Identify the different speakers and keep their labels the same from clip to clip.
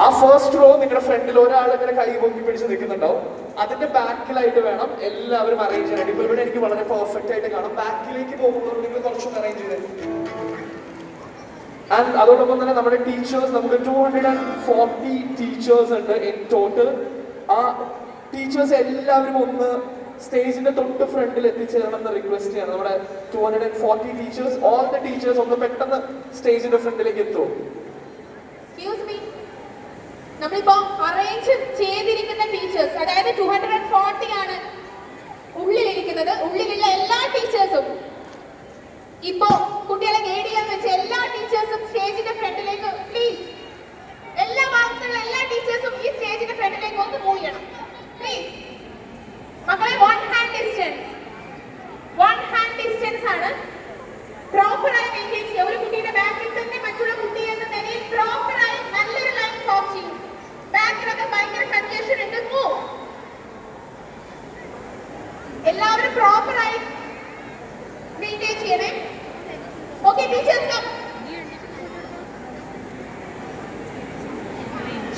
Speaker 1: ആ first row നിങ്ങളുടെ ഫ്രണ്ടിൽ ഒരാൾ ഇങ്ങനെ കൈ പൊക്കി പിടിച്ച് നിൽക്കുന്നുണ്ടാവും. അതിന്റെ ബാക്കിലായിട്ട് വേണം എല്ലാവരും അറേഞ്ച് ചെയ്യാൻ. ഇപ്പൊ ഇവിടെ എനിക്ക് വളരെ പെർഫെക്റ്റ് ആയിട്ട് കാണാം. ബാക്കിലേക്ക് പോകുമ്പോൾ നിങ്ങൾ കുറച്ചൊന്ന് അറേഞ്ച് ചെയ്തേ. ആൻഡ് അതോടൊപ്പം തന്നെ നമ്മുടെ ടീച്ചേഴ്സ്, നമുക്ക് 240 ടീച്ചേഴ്സ് ഉണ്ട് ഇൻ ടോട്ടൽ. ആ ടീച്ചേഴ്സ് എല്ലാവരും ഒന്ന് സ്റ്റേജിന്റെ തൊട്ട് ഫ്രണ്ടിൽ എത്തിച്ചേരണം എന്ന് റിക്വസ്റ്റ് ചെയ്യണം. നമ്മുടെ 240 ടീച്ചേഴ്സ്, ഓൾ ദ ടീച്ചേഴ്സ് ഒന്ന് പെട്ടെന്ന് സ്റ്റേജിന്റെ ഫ്രണ്ടിലേക്ക് എത്തും.
Speaker 2: നമ്മളിപ്പോ അറേഞ്ച് ചെയ്തിരിക്കുന്ന ടീച്ചേഴ്സ്, അതായത് 240 ആണ് ഉള്ളിലിരിക്കുന്നത്. ഉള്ളിലുള്ള എല്ലാ ടീച്ചേഴ്സും ഇപ്പോ കുട്ടികളെ ഗൈഡ് ചെയ്യാൻ വെച്ച എല്ലാ ടീച്ചേഴ്സും സ്റ്റേജിന്റെ ഫ്രണ്ടിലേക്ക് പ്ലീസ്. എല്ലാ ഭാഗത്തുള്ള എല്ലാ ടീച്ചേഴ്സും ഈ സ്റ്റേജിന്റെ ഫ്രണ്ടിലേക്ക് ഒന്ന് മൂവ് ചെയ്യണം പ്ലീസ്. മക്കളെ, വൺ ഹാൻഡ് ഡിസ്റ്റൻസ് ആണ് പ്രോപ്പറായി മെയിൻറ്റെയിൻ ചെയ്യുക. ഒരു കുട്ടിയുടെ ബാക്കിൽ തന്നെ മറ്റുള്ള കുട്ടി എന്ന നിലയിൽ പ്രോപ്പറായി നല്ലൊരു ലൈൻ ഫോം ചെയ്യും. ബാക്കിലൊക്കെ ഭയങ്കര കൺജഷൻ ഉണ്ട്. എല്ലാവരും പ്രോപ്പറായി മെയിൻറ്റെയിൻ ചെയ്യണേ. Okay teachers come.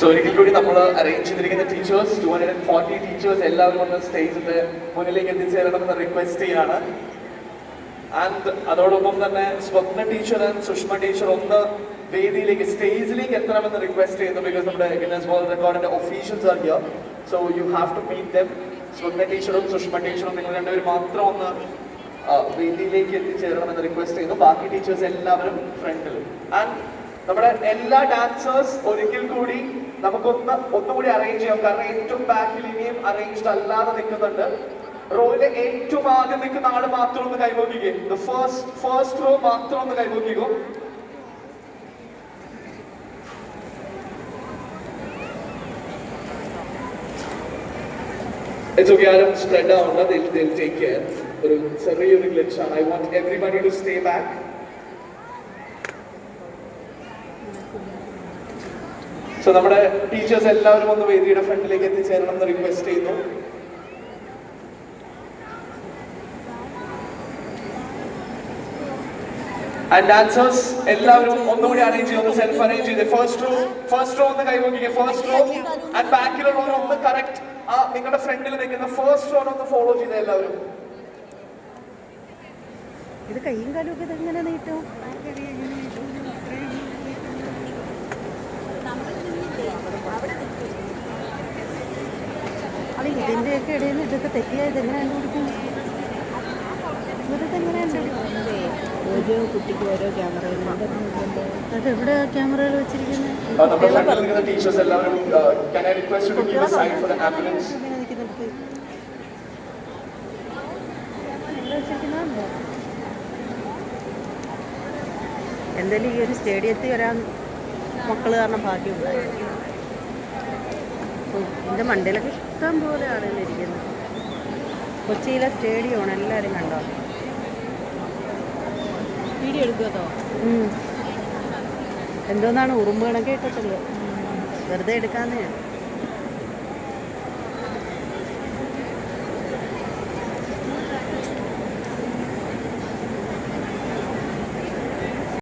Speaker 1: സോ ഒരിക്കൽ കൂടി നമ്മൾ അറേഞ്ച് ചെയ്തിരിക്കുന്ന ടീച്ചേഴ്സ് 240 ടീച്ചേഴ്സ് എല്ലാവരും ഒന്ന് സ്റ്റേജിന്റെ മുന്നിലേക്ക് എത്തിച്ചേരണമെന്ന് റിക്വസ്റ്റ് ചെയ്യാണ്. ആൻഡ് അതോടൊപ്പം തന്നെ Swapna teacher and Sushma teacher ഒന്ന് വേദിയിലേക്ക് സ്റ്റേജിലേക്ക് എത്തണമെന്ന് റിക്വസ്റ്റ് ചെയ്യുന്നു. ബിക്കോസ് നമ്മുടെ ഗിന്നസ് വേൾഡ് റെക്കോർഡിന്റെ officials are here. So you have to meet them. Swapna ടീച്ചറും സുഷ്മ ടീച്ചറും നിങ്ങൾ രണ്ടുപേരും മാത്രം ഒന്ന് വേദിയിലേക്ക് എത്തിച്ചേരണമെന്ന് റിക്വസ്റ്റ് ചെയ്യുന്നു. ബാക്കി ടീച്ചേഴ്സ് എല്ലാവരും ഫ്രണ്ടിൽ. ആൻഡ് നമ്മുടെ എല്ലാ ഡാൻസേഴ്സ് ഒരിക്കൽ കൂടി ഒന്നുകൂടി അറേഞ്ച് ചെയ്യാം. കാരണം ഏറ്റവും ബാക്കിൽ ഇനിയും അറേഞ്ച്ഡ് അല്ലാതെ നിൽക്കുന്നുണ്ട്. റോയിലെ ഏറ്റവും ആദ്യം നിൽക്കുന്ന ആള് മാത്രം ഒന്ന് കൈവോക്കിക്കേ. ഫസ്റ്റ് റോ മാത്രം ഒന്ന് കൈവോക്കിക്കോ. It's okay, ആരും സ്പ്രെഡ് ആവണ്ട. They'll take care. ഒരു ചെറിയൊരു glitch ആണ്. I want everybody to stay back. So നമ്മുടെ ടീച്ചേഴ്സ് എല്ലാവരും ഒന്ന് വേദിയുടെ ഫ്രണ്ടിലേക്ക് എത്തിച്ചേരണം എന്ന് റിക്വസ്റ്റ് ചെയ്യുന്നു. ആൻഡ് ഡാൻസേഴ്സ് എല്ലാവരും ഒന്നുകൂടി അറേഞ്ച് ചെയ്യുന്നു. സെൽഫ് അറേഞ്ച് ചെയ്ത് ഫസ്റ്റ് റോ ഒന്ന് കൈവോക്കിക്കുക. ഫസ്റ്റ് റോ ആൻഡ് ബാക്കിലുള്ളവർ ഒന്ന് കറക്റ്റ് ആ നിങ്ങളുടെ ഫ്രണ്ടിൽ നിൽക്കുന്ന ഫസ്റ്റ് റോ ഒന്ന് ഫോളോ ചെയ്ത് എല്ലാവരും.
Speaker 3: ഇത് കൈയും കാലും ഒക്കെ എങ്ങനെ നീട്ടും? അത് ഇതിൻ്റെയൊക്കെ ഇടയിൽ നിന്ന് ഇതൊക്കെ തെറ്റിയായത് എങ്ങനെ കണ്ടുപിടിക്കും? ഇതൊക്കെ എങ്ങനെ കണ്ടുപിടിക്കും? ഓരോ കുട്ടിക്ക് ഓരോ ക്യാമറകളുണ്ട്. അതെവിടെ ക്യാമറകൾ വെച്ചിരിക്കുന്നത്? എന്തായാലും ഈ ഒരു സ്റ്റേഡിയത്തിൽ വരാൻ മക്കൾ കാരണം ഭാഗ്യമുണ്ടായി. എൻ്റെ മണ്ടയിലൊക്കെ ഇഷ്ടം പോലെ ആളുകളിരിക്കുന്നത്. കൊച്ചിയിലെ സ്റ്റേഡിയമാണ്. എല്ലാവരും കണ്ടോ? വീഡിയോ എടുക്കുമോ? എന്തോന്നാണ് ഉറുമ്പ് കണക്കെ ഇട്ടിട്ടുള്ളത്. വെറുതെ എടുക്കാമെന്നേ.